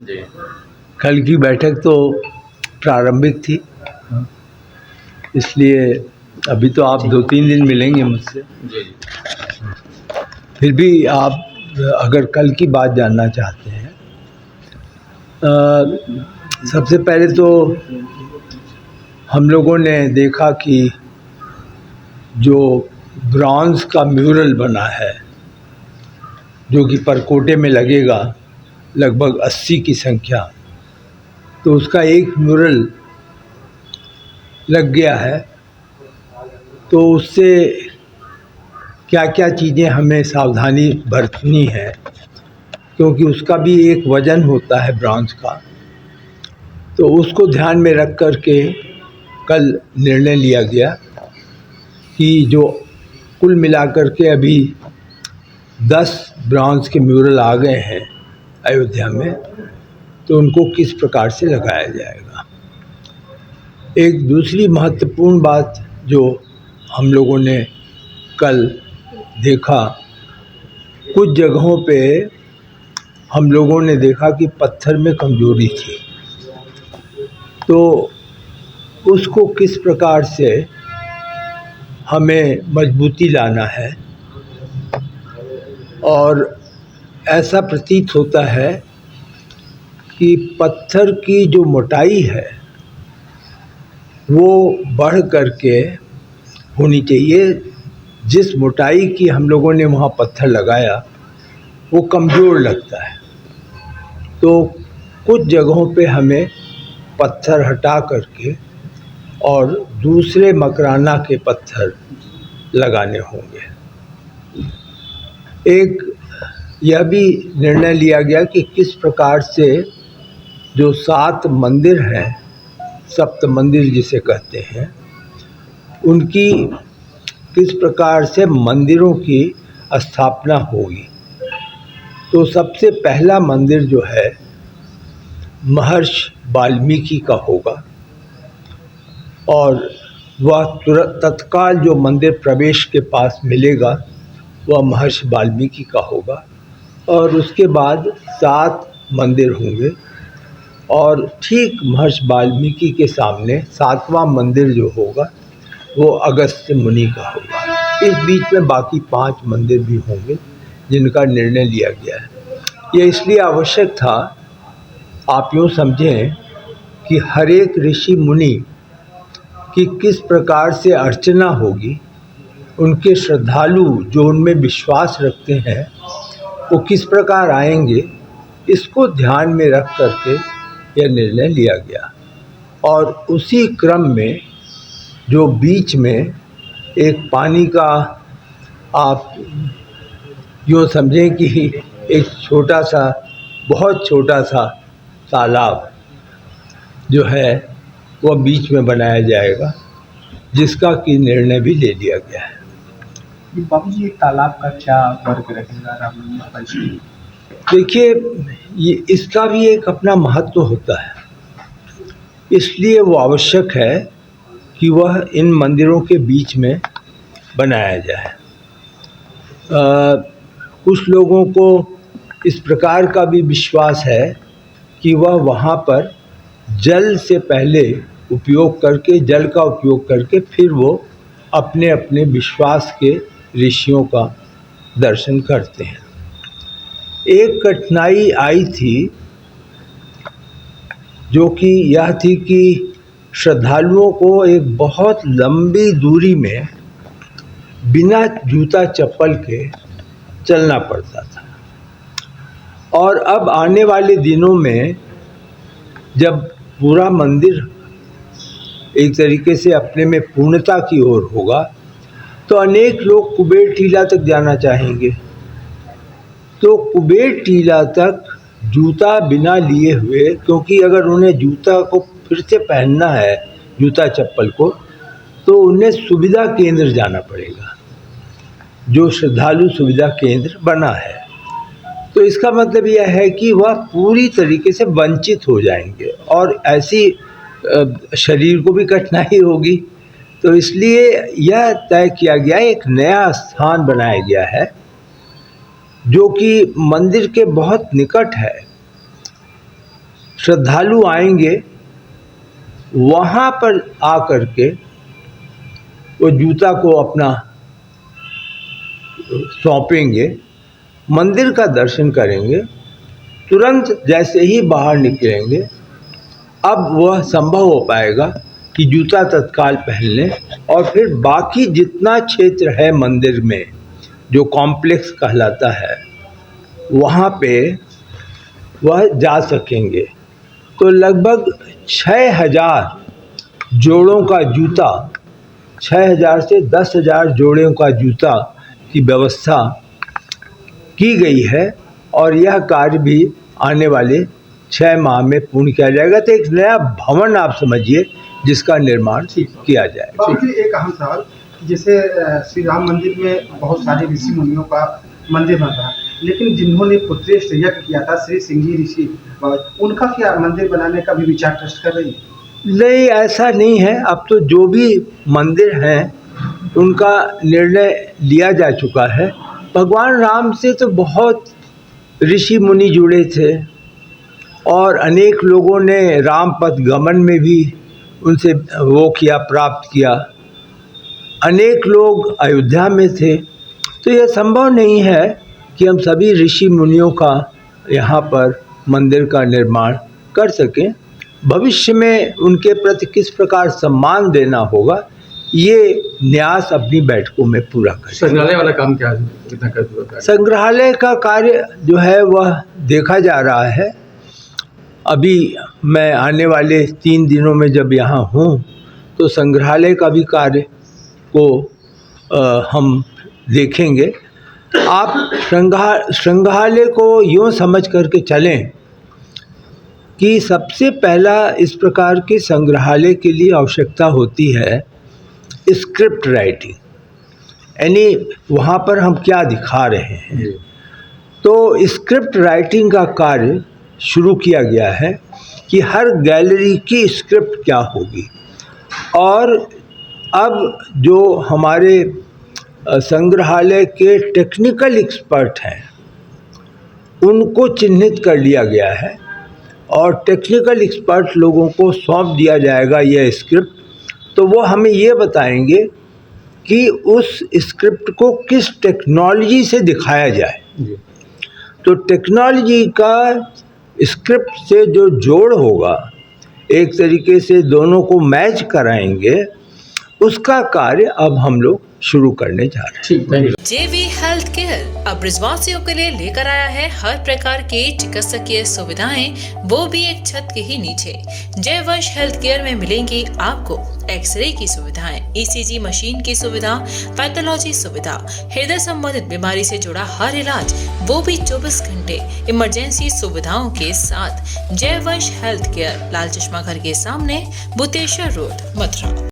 जी। कल की बैठक तो प्रारंभिक थी, इसलिए अभी तो आप 2-3 दिन मिलेंगे मुझसे। जी। फिर भी आप अगर कल की बात जानना चाहते हैं, सबसे पहले तो हम लोगों ने देखा कि जो ब्रॉन्ज का म्यूरल बना है, जो कि परकोटे में लगेगा लगभग 80 की संख्या, तो उसका एक म्यूरल लग गया है। तो उससे क्या क्या चीज़ें हमें सावधानी बरतनी है, क्योंकि उसका भी एक वज़न होता है ब्रॉन्ज का। तो उसको ध्यान में रख कर के कल निर्णय लिया गया कि जो कुल मिलाकर के अभी 10 ब्रॉन्ज के म्यूरल आ गए हैं अयोध्या में, तो उनको किस प्रकार से लगाया जाएगा। एक दूसरी महत्वपूर्ण बात जो हम लोगों ने कल देखा, कुछ जगहों पे हम लोगों ने देखा कि पत्थर में कमजोरी थी, तो उसको किस प्रकार से हमें मजबूती लाना है। और ऐसा प्रतीत होता है कि पत्थर की जो मोटाई है वो बढ़ करके होनी चाहिए। जिस मोटाई की हम लोगों ने वहाँ पत्थर लगाया वो कमज़ोर लगता है, तो कुछ जगहों पे हमें पत्थर हटा करके और दूसरे मकराना के पत्थर लगाने होंगे। एक यह भी निर्णय लिया गया कि किस प्रकार से जो 7 मंदिर हैं, सप्त मंदिर जिसे कहते हैं, उनकी किस प्रकार से मंदिरों की स्थापना होगी। तो सबसे पहला मंदिर जो है महर्षि वाल्मीकि का होगा, और वह तुरंत तत्काल जो मंदिर प्रवेश के पास मिलेगा वह महर्षि वाल्मीकि का होगा। और उसके बाद 7 मंदिर होंगे, और ठीक महर्षि वाल्मीकि के सामने 7वां मंदिर जो होगा वो अगस्त्य मुनि का होगा। इस बीच में बाकी 5 मंदिर भी होंगे जिनका निर्णय लिया गया है। ये इसलिए आवश्यक था, आप यूँ समझें कि हर एक ऋषि मुनि की किस प्रकार से अर्चना होगी, उनके श्रद्धालु जो उनमें विश्वास रखते हैं वो किस प्रकार आएंगे, इसको ध्यान में रख करके यह निर्णय लिया गया। और उसी क्रम में जो बीच में एक पानी का, आप यूँ समझें कि एक छोटा सा, बहुत छोटा सा तालाब जो है वह बीच में बनाया जाएगा, जिसका कि निर्णय भी ले लिया गया है। बाबू जी, तालाब का क्या वर्ग रहेगा रामलिंगा का? देखिए, ये इसका भी एक अपना महत्व होता है, इसलिए वो आवश्यक है कि वह इन मंदिरों के बीच में बनाया जाए। कुछ लोगों को इस प्रकार का भी विश्वास है कि वह वहाँ पर जल से पहले उपयोग करके, जल का उपयोग करके फिर वो अपने अपने विश्वास के ऋषियों का दर्शन करते हैं। एक कठिनाई आई थी जो कि यह थी कि श्रद्धालुओं को एक बहुत लंबी दूरी में बिना जूता चप्पल के चलना पड़ता था। और अब आने वाले दिनों में जब पूरा मंदिर एक तरीके से अपने में पूर्णता की ओर होगा, तो अनेक लोग कुबेर टीला तक जाना चाहेंगे। तो कुबेर टीला तक जूता बिना लिए हुए, क्योंकि अगर उन्हें जूता को फिर से पहनना है, जूता चप्पल को, तो उन्हें सुविधा केंद्र जाना पड़ेगा, जो श्रद्धालु सुविधा केंद्र बना है। तो इसका मतलब यह है कि वह पूरी तरीके से वंचित हो जाएंगे और ऐसी शरीर को भी कठिनाई होगी। तो इसलिए यह तय किया गया, एक नया स्थान बनाया गया है जो कि मंदिर के बहुत निकट है। श्रद्धालु आएंगे वहाँ पर आकर के वो जूता को अपना सौंपेंगे, मंदिर का दर्शन करेंगे, तुरंत जैसे ही बाहर निकलेंगे अब वह संभव हो पाएगा कि जूता तत्काल पहन लें और फिर बाकी जितना क्षेत्र है मंदिर में जो कॉम्प्लेक्स कहलाता है वहाँ पे वह जा सकेंगे। तो लगभग 6000 जोड़ों का जूता, 6000 से 10,000 जोड़ों का जूता की व्यवस्था की गई है और यह कार्य भी आने वाले 6 माह में पूर्ण किया जाएगा। तो एक नया भवन आप समझिए जिसका निर्माण किया जाए। बाबूजी एक अहम सवाल, जैसे श्री राम मंदिर में बहुत सारे ऋषि मुनियों का मंदिर बन रहा है, लेकिन जिन्होंने पुत्रेष्ठ यज्ञ किया था श्री सिंघी ऋषि, उनका क्या मंदिर बनाने का भी विचार ट्रस्ट कर रही है? नहीं, ऐसा नहीं है। अब तो जो भी मंदिर हैं उनका निर्णय लिया जा चुका है। भगवान राम से तो बहुत ऋषि मुनि जुड़े थे और अनेक लोगों ने राम पथ गमन में भी उनसे वो किया, प्राप्त किया। अनेक लोग अयोध्या में थे, तो यह संभव नहीं है कि हम सभी ऋषि मुनियों का यहाँ पर मंदिर का निर्माण कर सकें। भविष्य में उनके प्रति किस प्रकार सम्मान देना होगा ये न्यास अपनी बैठकों में पूरा करें। संग्रहालय वाला काम क्या है, कितना कर चुका है? संग्रहालय का कार्य जो है वह देखा जा रहा है। अभी मैं आने वाले 3 दिनों में जब यहाँ हूँ तो संग्रहालय का भी कार्य को हम देखेंगे। आप संग्रहालय को यूँ समझ करके चलें कि सबसे पहला इस प्रकार के संग्रहालय के लिए आवश्यकता होती है स्क्रिप्ट राइटिंग, यानी वहाँ पर हम क्या दिखा रहे हैं। तो स्क्रिप्ट राइटिंग का कार्य शुरू किया गया है कि हर गैलरी की स्क्रिप्ट क्या होगी। और अब जो हमारे संग्रहालय के टेक्निकल एक्सपर्ट हैं उनको चिन्हित कर लिया गया है और टेक्निकल एक्सपर्ट लोगों को सौंप दिया जाएगा यह स्क्रिप्ट। तो वो हमें ये बताएंगे कि उस स्क्रिप्ट को किस टेक्नोलॉजी से दिखाया जाए। तो टेक्नोलॉजी का स्क्रिप्ट से जो जोड़ होगा, एक तरीके से दोनों को मैच कराएंगे, उसका कार्य अब हम लोग शुरू करने जा रहे हैं। JV हेल्थ केयर अब ब्रिजवासियों के लिए लेकर आया है हर प्रकार की चिकित्सकीय सुविधाएं, वो भी एक छत के ही नीचे। जयवंश हेल्थ केयर में मिलेंगी आपको एक्सरे की सुविधाएं, ECG मशीन की सुविधा, पैथोलॉजी सुविधा, हृदय संबंधित बीमारी से जुड़ा हर इलाज, वो भी 24 घंटे इमरजेंसी सुविधाओं के साथ। जयवंश हेल्थ केयर, लाल चश्मा घर के सामने, बुतेश्वर रोड, मथुरा।